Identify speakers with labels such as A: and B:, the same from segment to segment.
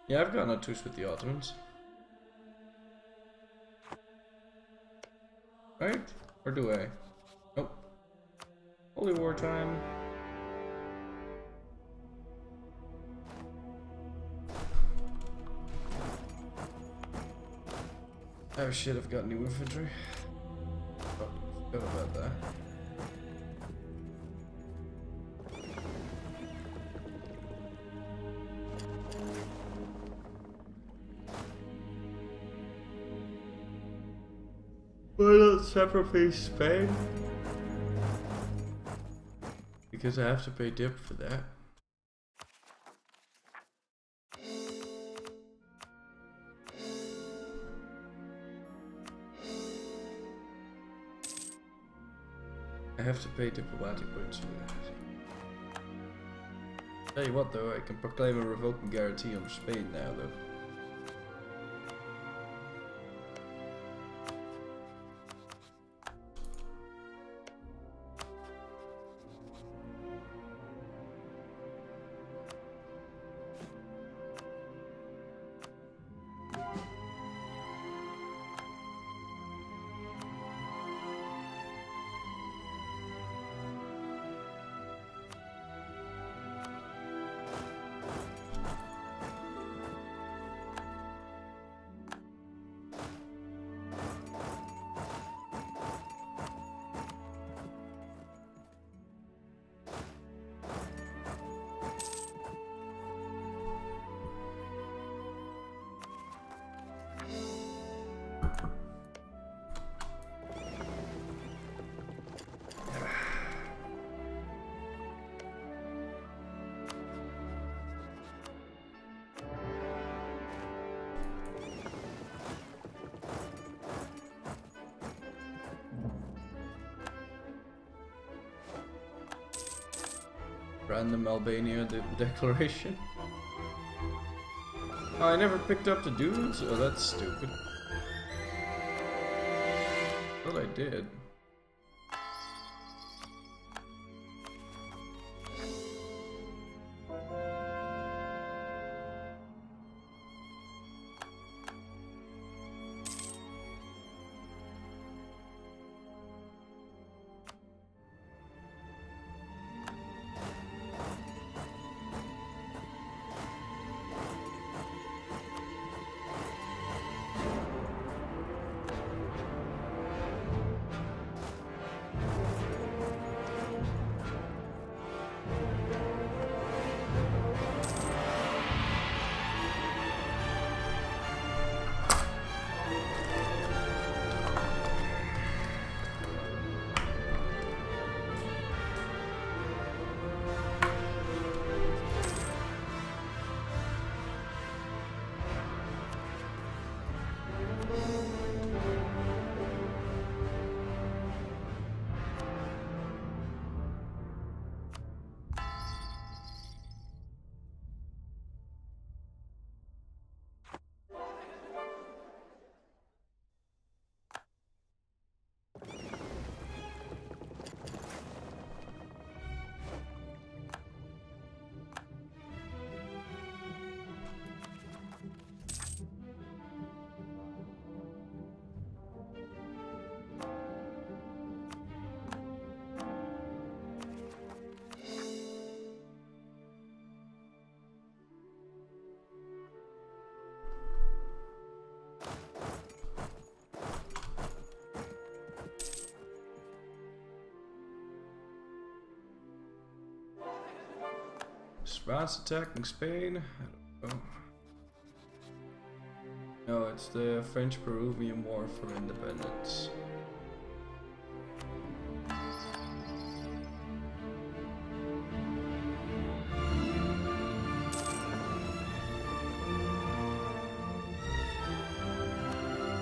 A: Yeah, I've gotten a truce with the Ottomans. Right? Or do I? Nope. Holy war time. Oh shit, I've got new infantry. Oh, forgot about that. Why not sacrifice Spain? Because I have to pay dip for that. I have to pay diplomatic points for that. Tell you what though, I can proclaim a revoking guarantee on Spain now though. Random Albania declaration. Oh, I never picked up the dudes? Oh, that's stupid. I thought I did. France attacking Spain? I don't know. No, it's the French-Peruvian War for Independence.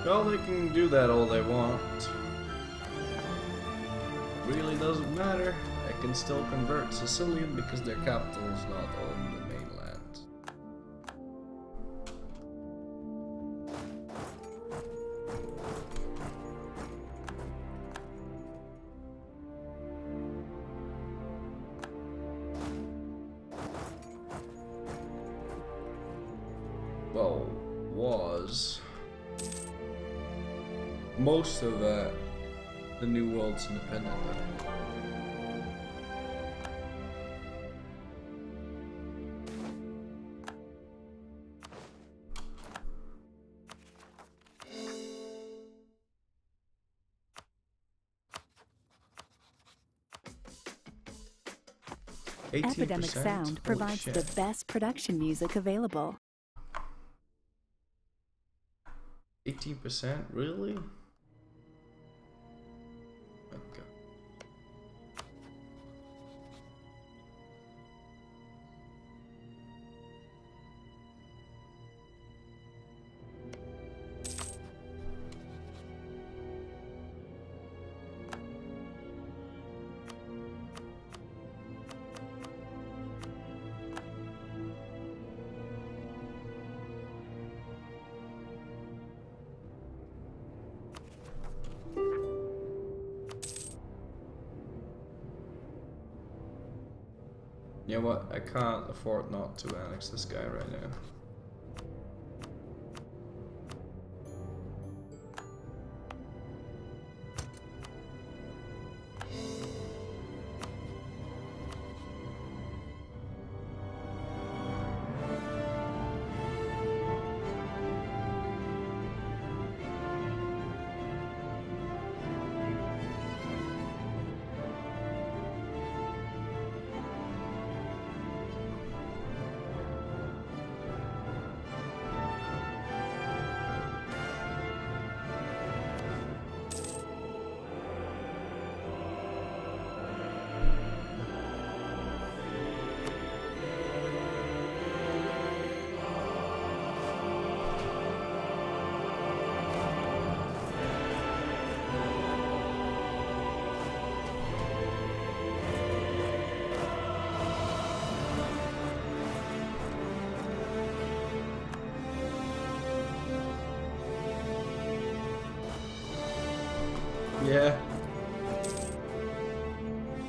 A: Well, they can do that all they want. It really doesn't matter. I can still convert Sicilian because their capital is not on the mainland. well, was most of the New World's independent though. 18%?
B: Epidemic Sound provides the best production music available.
A: 18%? Really? Okay. You know what? I can't afford not to annex this guy right now. Yeah.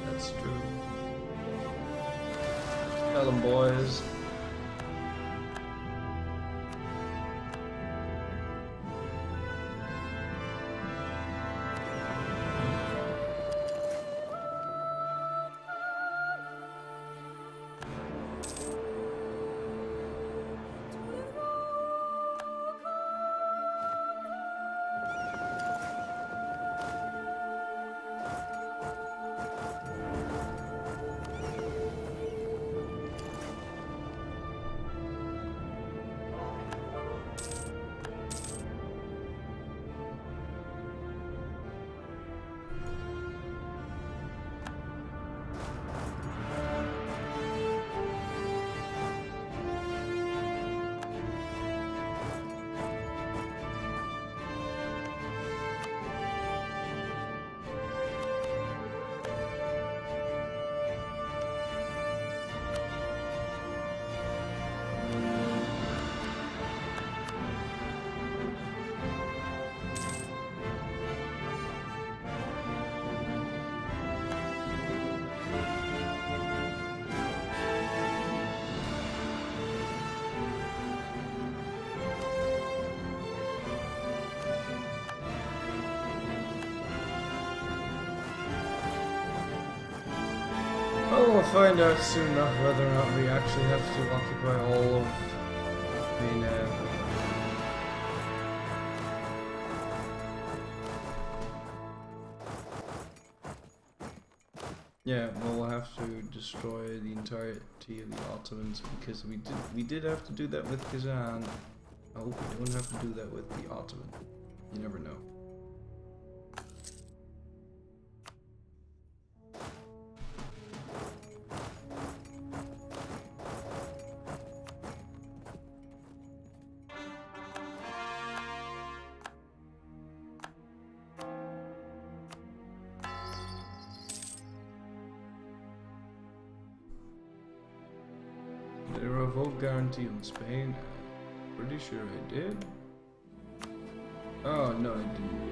A: That's true. Tell them, boys. Well, we'll find out soon enough whether or not we actually have to occupy all of the yeah, well, we'll have to destroy the entirety of the Ottomans because we did have to do that with Kazan. I hope we don't have to do that with the Ottoman. You never know. Did I revoke guarantee on Spain? Pretty sure I did. Oh no, I didn't.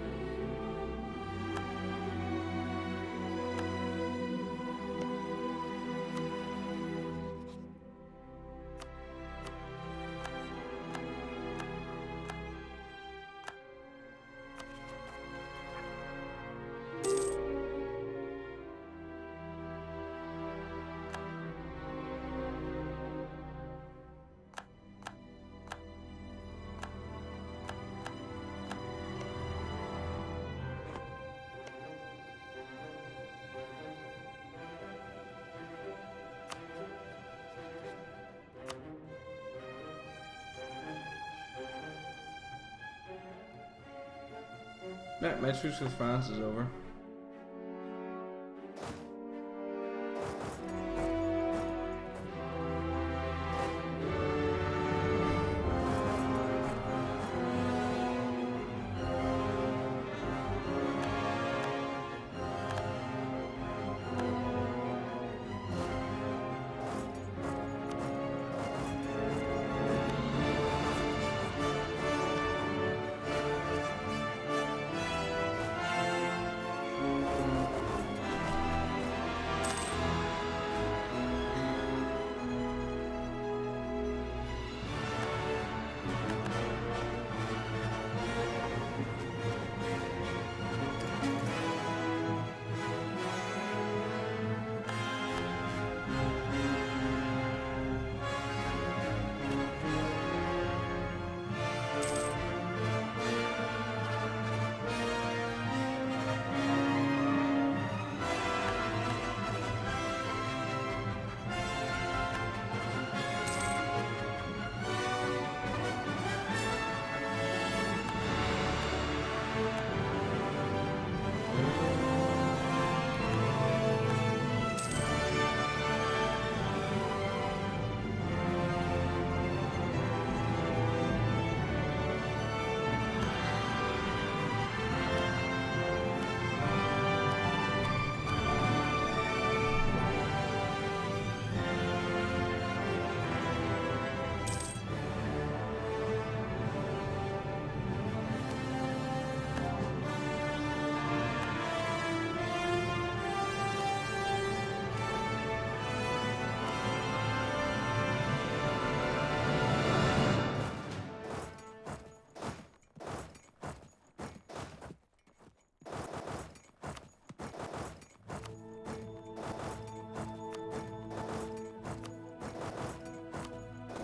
A: My truce with France is over.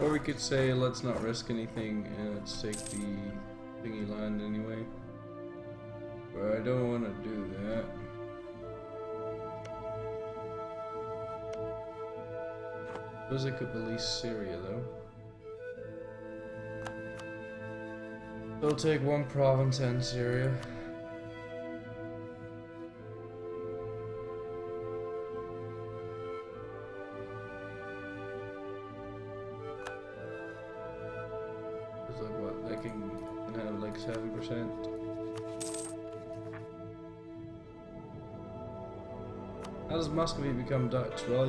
A: Or we could say, let's not risk anything and let's take the thingy land anyway. But I don't want to do that. Suppose I could release Syria though. They'll take one province and Syria. It's like what? They can have like 7%. How does Muscovy become Dutch? Well,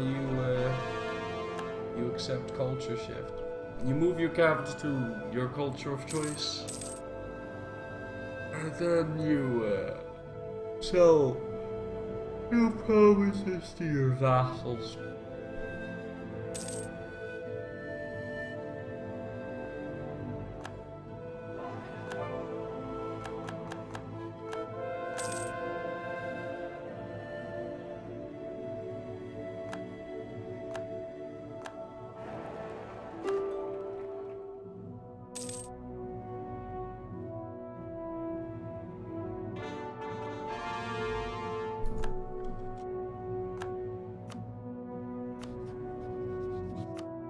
A: you accept culture shift. You move your capital to your culture of choice. And then you sell your promises to your vassals.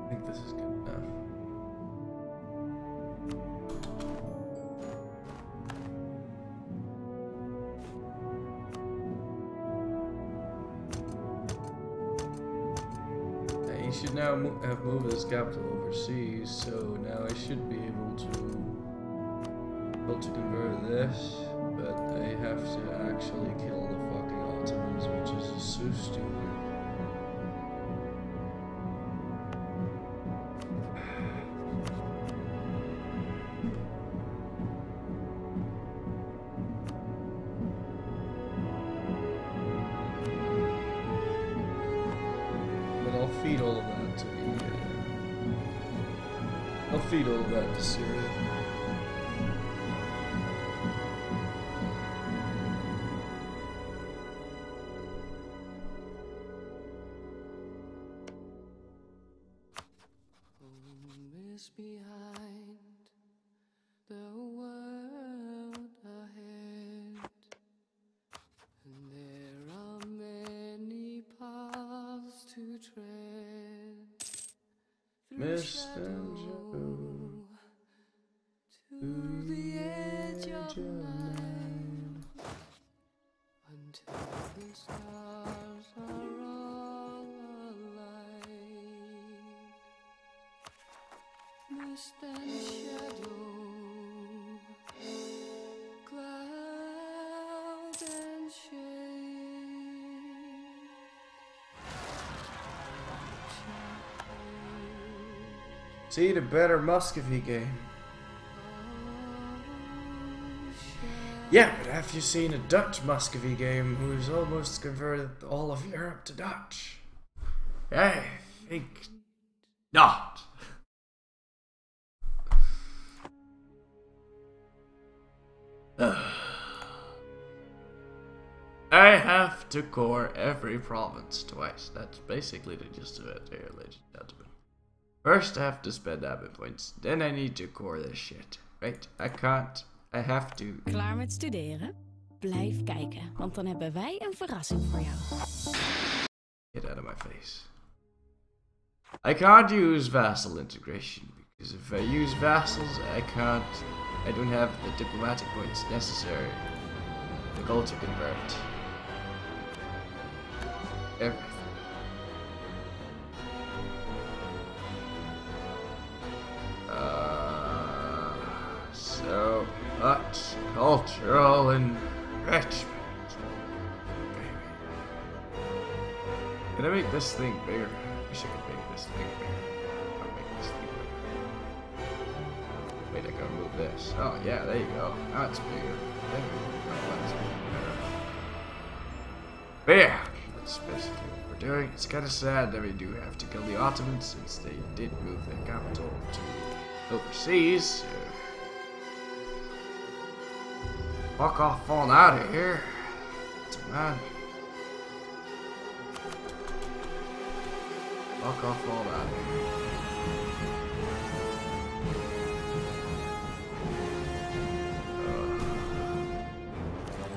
A: I think this is good enough. Yeah, he should now have moved his capital overseas, so now I should be able to convert this, but I have to actually kill the fucking Ottomans, which is so stupid. I'll feed all of that to I'll feed all of that to Syria.
C: Home is behind, the world ahead, and there are many paths to tread through shadow to the edge of night. mist and shadow, cloud and shade.
A: See the better Muscovy game. Yeah, but have you seen a Dutch Muscovy game who's almost converted all of Europe to Dutch? I think not. I have to core every province twice. That's basically the gist of it here, ladies and gentlemen. First I have to spend admin points, then I need to core this shit. Right? I have to.
B: Klaar met studeren? Blijf kijken, want dan hebben wij een verrassing voor jou.
A: Get out of my face. I can't use vassal integration, because if I use vassals, I don't have the diplomatic points necessary to go to convert everything. So much cultural enrichment. Baby. Can I make this thing bigger? I wish I could make this thing bigger. I'll make this thing bigger. Wait, I gotta move this. Oh yeah, there you go. Now it's bigger. There we go. That's better. But yeah, that's basically what we're doing. It's kind of sad that we do have to kill the Ottomans since they did move their capital to overseas. Fuck off on out of here. It's a man. Fuck off on out of here.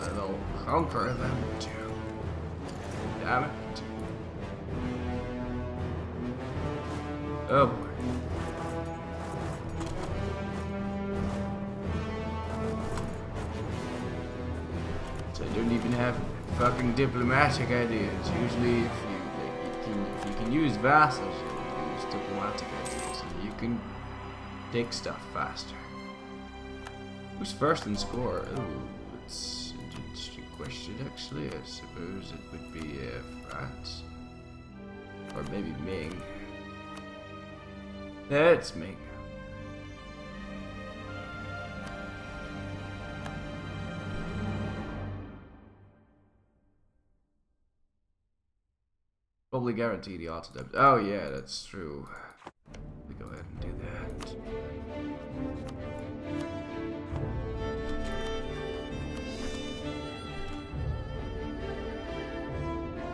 A: And I'll conquer them too. Damn it. Oh boy. I don't even have fucking diplomatic ideas. Usually, if you can use vassals, you can use diplomatic ideas, and you can take stuff faster. Who's first in score? Oh, it's an interesting question. Actually, I suppose it would be France, or maybe Ming. That's Ming. Probably guarantee the auto debit. Oh yeah, that's true. We go ahead and do that.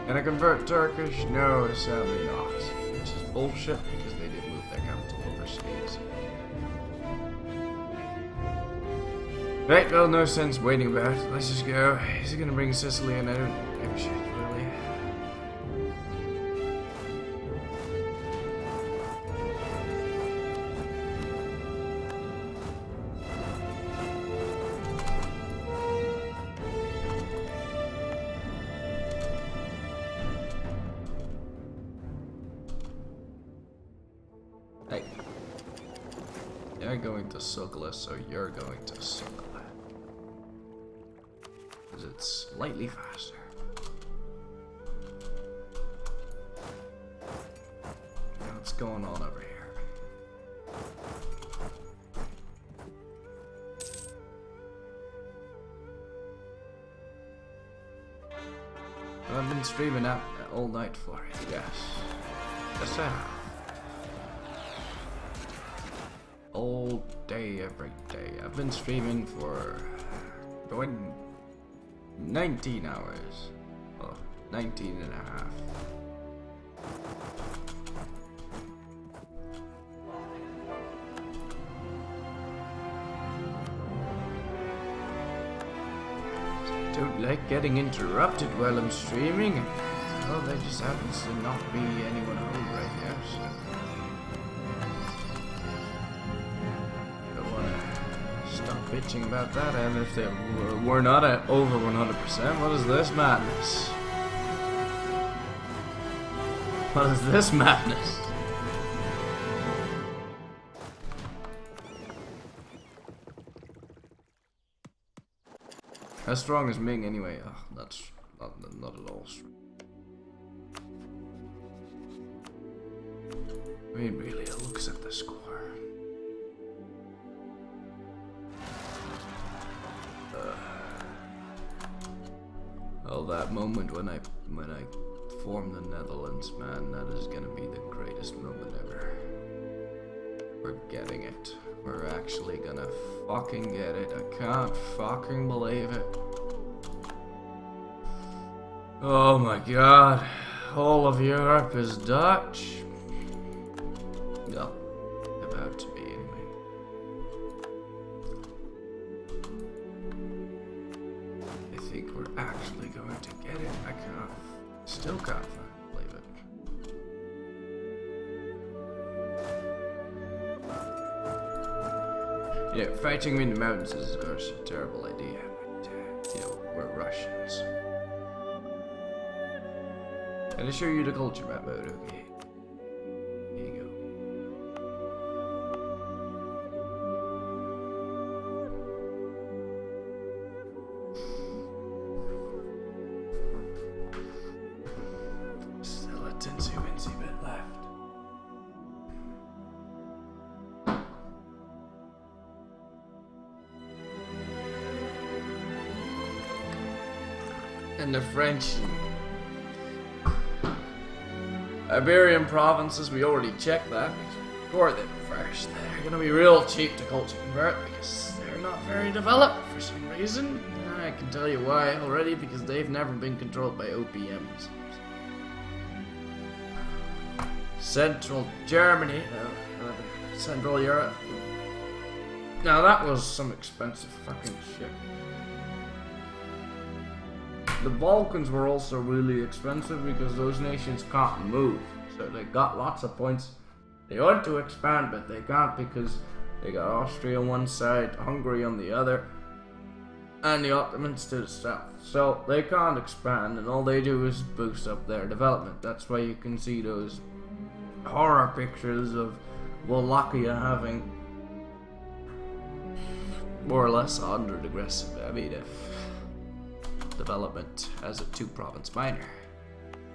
A: Can I convert Turkish? No, sadly not. Which is bullshit because they did move their capital overseas. Right, well, no sense waiting about it. Let's just go. He's gonna bring Sicily and I don't give a shit, really. Hey. They're going to Sugla, so you're going to Sugla. Because it's slightly faster. Now what's going on over here? I've been streaming out all night for it, yes. Yes, I have. All day, every day. I've been streaming for 19 hours. Well, 19 and a half. I don't like getting interrupted while I'm streaming. Well, there just happens to not be anyone home right now, so bitching about that, and if they were not at over 100%, what is this madness? What is this madness? As strong as Ming anyway. Oh, that's not at all strong. I mean, really, it looks at the score. Oh, that moment when I formed the Netherlands, man, that is gonna be the greatest moment ever. We're getting it. We're actually gonna fucking get it. I can't fucking believe it. Oh my god. All of Europe is Dutch. Well, about to be anyway. I think we're actually going to get it. I still can't fucking believe it. Yeah, fighting in the mountains is, of course, a terrible idea, but, you know, we're Russians. Can I show you the culture map mode? Okay. Here you go. Still a tinsy-wincy bit left. And the French Iberian provinces, we already checked that. Before they first, they're gonna be real cheap to culture convert because they're not very developed for some reason. I can tell you why already, because they've never been controlled by OPMs. Central Germany, no, Central Europe. Now that was some expensive fucking shit. The Balkans were also really expensive because those nations can't move. So they got lots of points. They want to expand, but they can't because they got Austria on one side, Hungary on the other, and the Ottomans to the south. So they can't expand, and all they do is boost up their development. That's why you can see those horror pictures of Wallachia having more or less 100 aggressive. I mean, development as a 2-province minor.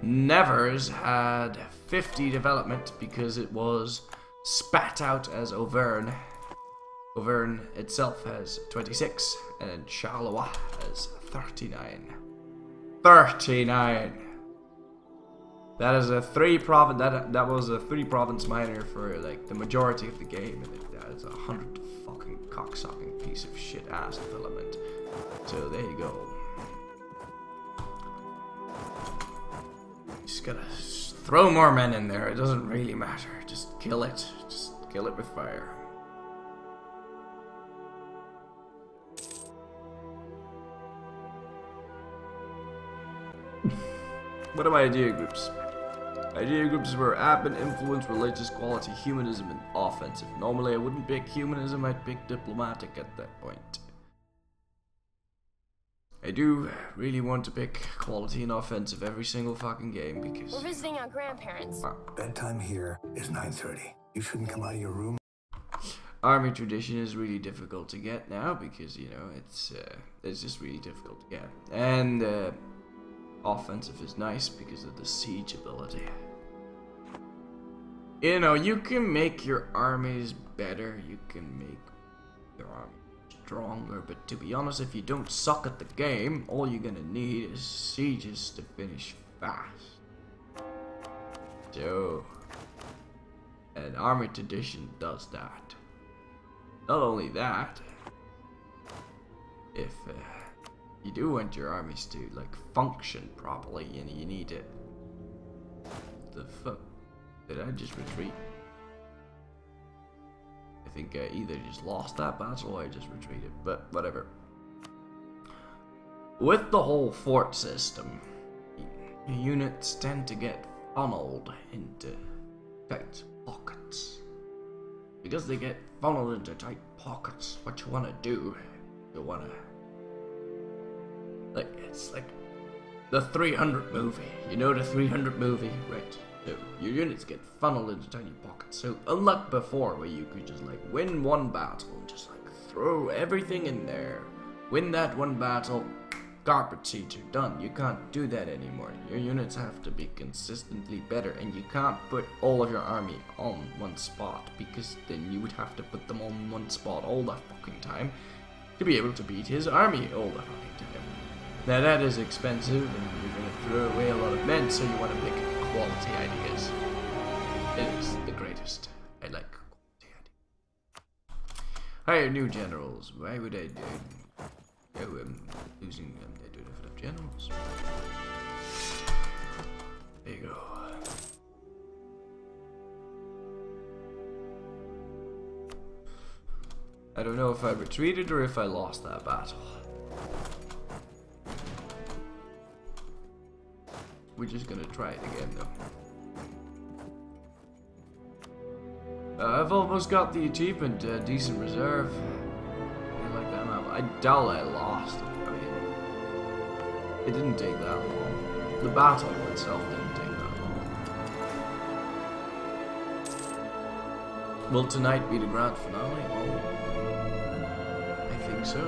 A: Nevers had 50 development because it was spat out as Auvergne. Auvergne itself has 26 and Charleroi has 39. 39! That is a 3-province, that was a 3-province minor for like the majority of the game, and that is 100 fucking cocksucking piece of shit ass development. So there you go. Just gotta throw more men in there. It doesn't really matter. Just kill it. Just kill it with fire. What are my idea groups? Idea groups were admin, influence, religious, quality, humanism, and offensive. Normally I wouldn't pick humanism, I'd pick diplomatic at that point. I do really want to pick quality and offensive every single fucking game because...
D: We're visiting our grandparents.
E: Bedtime here is 9:30. You shouldn't come out of your room.
A: Army tradition is really difficult to get now because, you know, it's just really difficult to get. And offensive is nice because of the siege ability. You know, you can make your armies better, you can make your army stronger, but to be honest, if you don't suck at the game, all you're gonna need is sieges to finish fast. So, an army tradition does that. Not only that, if you do want your armies to like function properly, and you need it. The fuck? Did I just retreat? I think I either just lost that battle or I just retreated, but whatever. With the whole fort system, units tend to get funneled into tight pockets. Because they get funneled into tight pockets, what you want to do, you want to... Like, it's like the 300 movie. You know the 300 movie? Right. So your units get funneled into tiny pockets. So unlike before where you could just like win one battle and just like throw everything in there, Win that one battle, carpet seeds are done. You can't do that anymore. Your units have to be consistently better, and you can't put all of your army on one spot, because then you would have to put them on one spot all the fucking time to be able to beat his army all the fucking time. Now that is expensive, and you're going to throw away a lot of men, so you want to pick quality ideas. It is the greatest. I like quality ideas. Hire new generals. Why would I do? Oh, I'm losing them. I don't have enough generals. There you go. I don't know if I retreated or if I lost that battle. We're just gonna try it again though. I've almost got the achievement, decent reserve. I like that map. I doubt I lost it. I mean, it didn't take that long. The battle itself didn't take that long. Will tonight be the grand finale? Oh, I think so.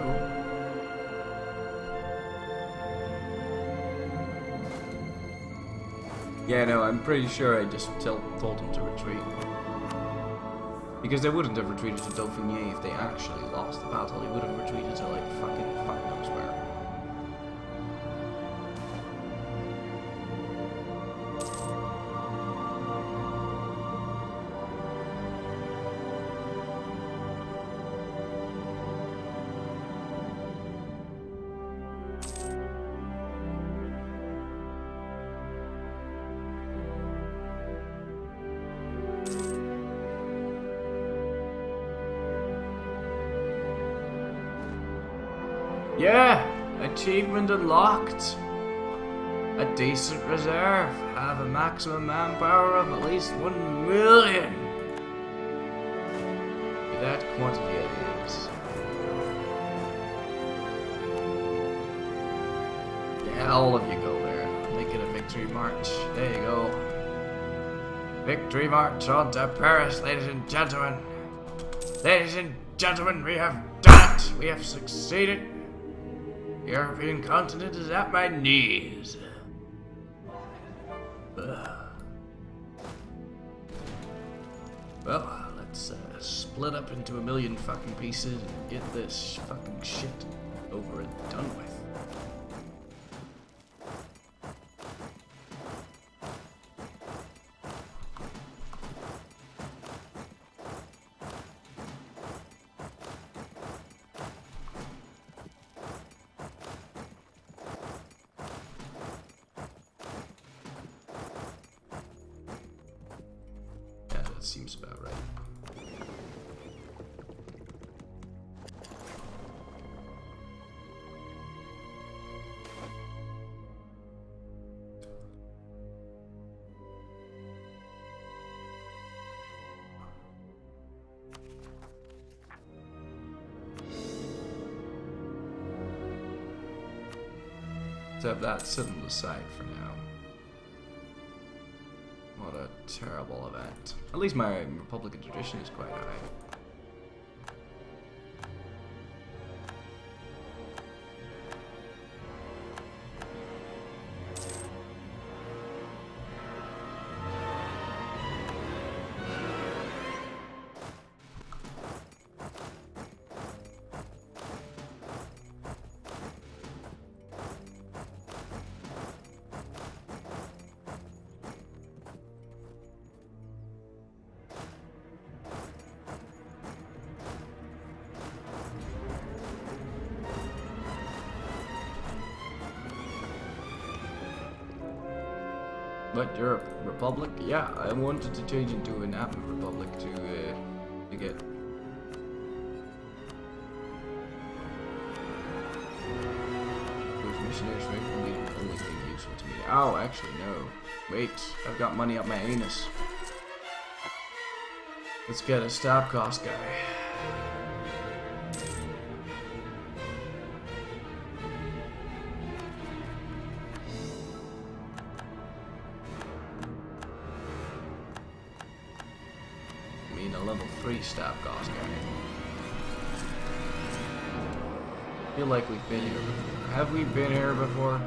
A: Yeah, no, I'm pretty sure I just told him to retreat. Because they wouldn't have retreated to Dauphiné if they actually lost the battle. They would have retreated to, like, fucking fuck knows where. Yeah! Achievement unlocked! A decent reserve. Have a maximum manpower of at least 1 million. That quantity it is. Yeah, all of you go there. Make it a victory march. There you go. Victory march on to Paris, ladies and gentlemen. Ladies and gentlemen, we have done it! We have succeeded. The European continent is at my knees. Well, let's split up into a million fucking pieces and get this fucking shit over and done with. Seems about right. Let's have that sit on the side for now. What a terrible event. At least my Republican tradition is quite high. But you're a republic? Yeah, I wanted to change into an app republic to get. Those missionaries may be the only thing useful to me. Oh, actually no. Wait, I've got money up my anus. Let's get a stop cost guy. A level 3 staff cost guy. feel like we've been here before. Have we been here before?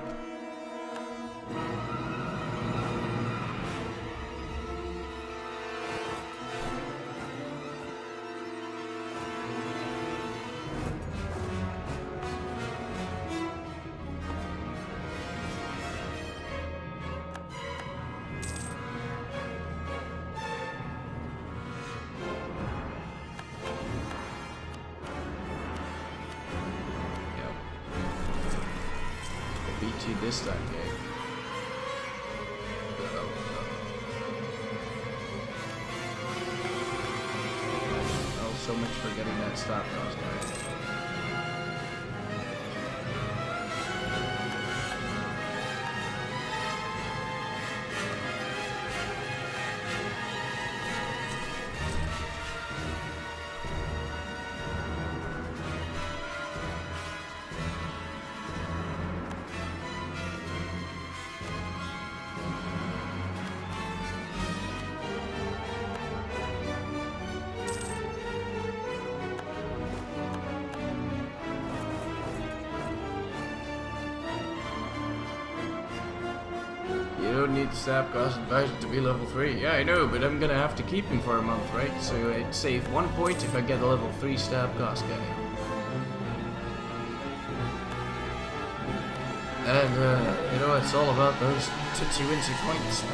A: Beat you this time, game. Oh, so much for getting that stop cross, guys. You don't need the stab cost advisor to be level 3. Yeah, I know, but I'm gonna have to keep him for a month, right? So I'd save 1 point if I get a level 3 stab cost guy. And, you know, it's all about those titsy-wincy points.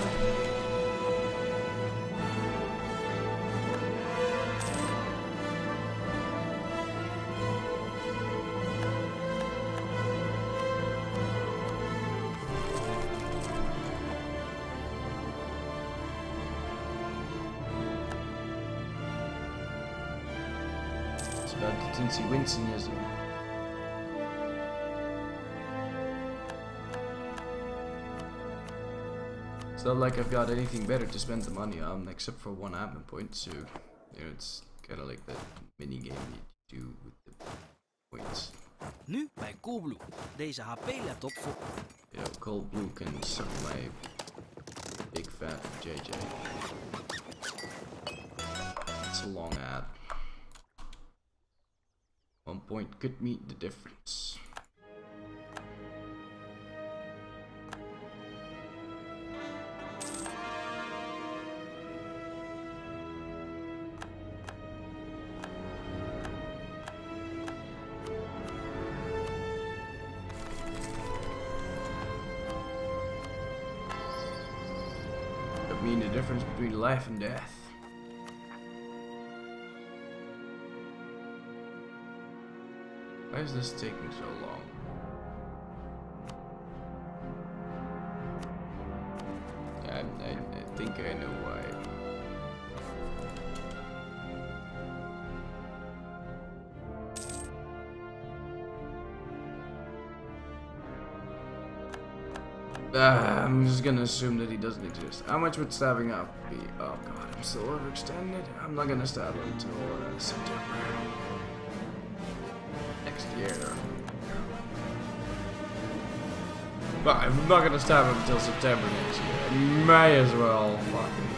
A: It's about the tinsy-winciness. It's not like I've got anything better to spend the money on except for 1 admin point, so you know, it's kind of like that mini game you do with the points.
D: Nu bij Coolblue. Deze HP-laptop voor...
A: Yeah, Cold Blue can suck my big fat JJ. It's a long ad. 1 point could meet the difference. Could mean the difference between life and death. Why is this taking so long? I think I know why. I'm just gonna assume that he doesn't exist. How much would stabbing up be? Oh god, I'm still overextended. I'm not gonna stab him until September. Next year. But I'm not gonna stab him until September next year. I may as well fucking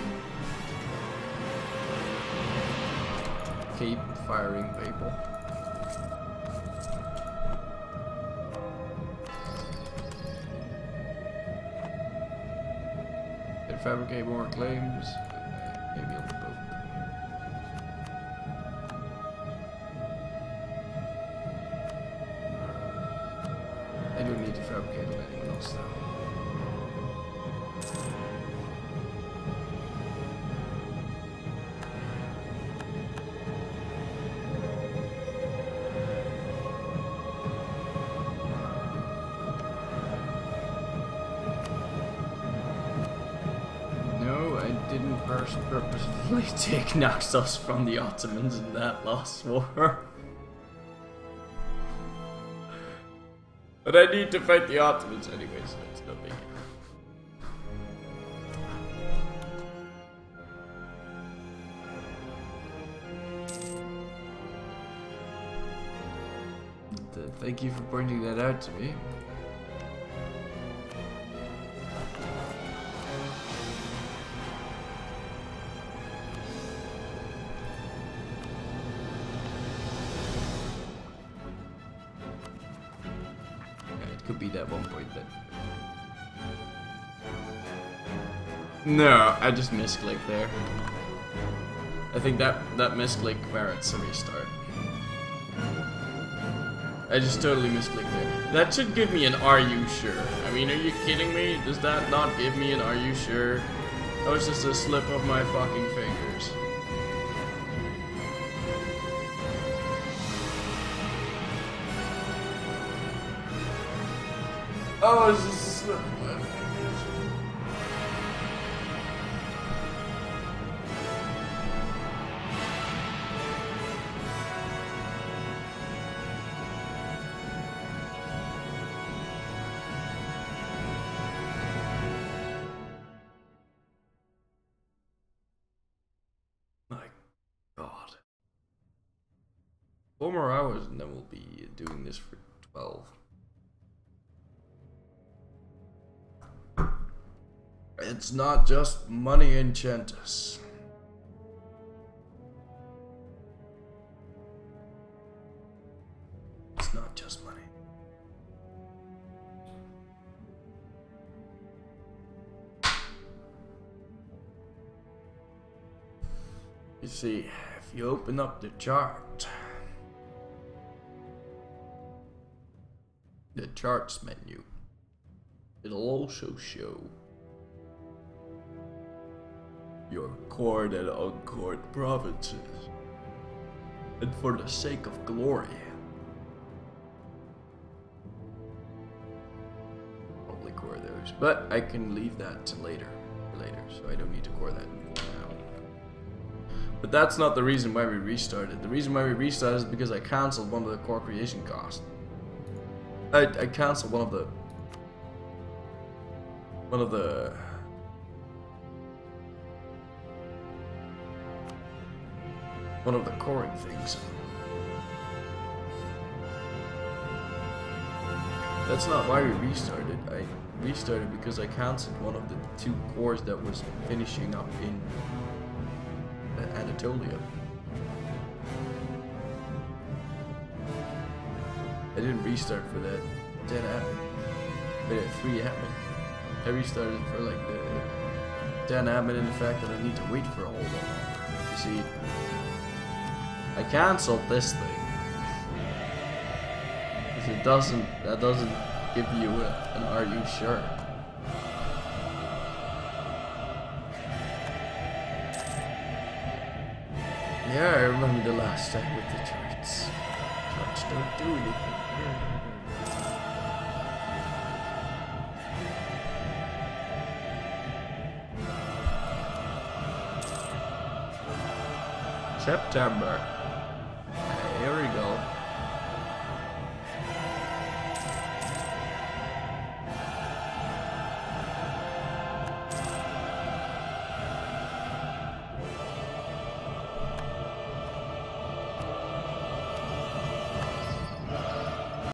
A: keep firing people. And fabricate more claims. Maybe on the boat. I don't need to fabricate on anyone else though. No, I didn't purposefully take Naxos from the Ottomans in that last war. But I need to fight the Ottomans anyway, so it's no big deal. Thank you for pointing that out to me. Could be that one point that. No, I just misclicked there. I think that misclick merits a restart. I just totally misclicked there. That should give me an "Are you sure?" I mean, are you kidding me? Does that not give me an "Are you sure?" That was just a slip of my fucking fingers. Oh, it's just a slip of my fingers. My God. 4 more hours and then we'll be doing this for 12. It's not just money, Enchantus. It's not just money. You see, if you open up the chart, the charts menu, it'll also show your cored and uncored provinces. And for the sake of glory, probably core those. But I can leave that to later, so I don't need to core that now. But that's not the reason why we restarted. The reason why we restarted is because I cancelled one of the core creation costs. I cancelled one of the coring things. That's not why we restarted. I restarted because I cancelled one of the 2 cores that was finishing up in Anatolia. I didn't restart for that 10 admin. But at 3 admin. I restarted for like the 10 admin and the fact that I need to wait for a whole lot longer. You see, I cancelled this thing. Because that doesn't give you an "Are you sure?" Yeah, I remember the last time with the charts. Charts don't do anything. September.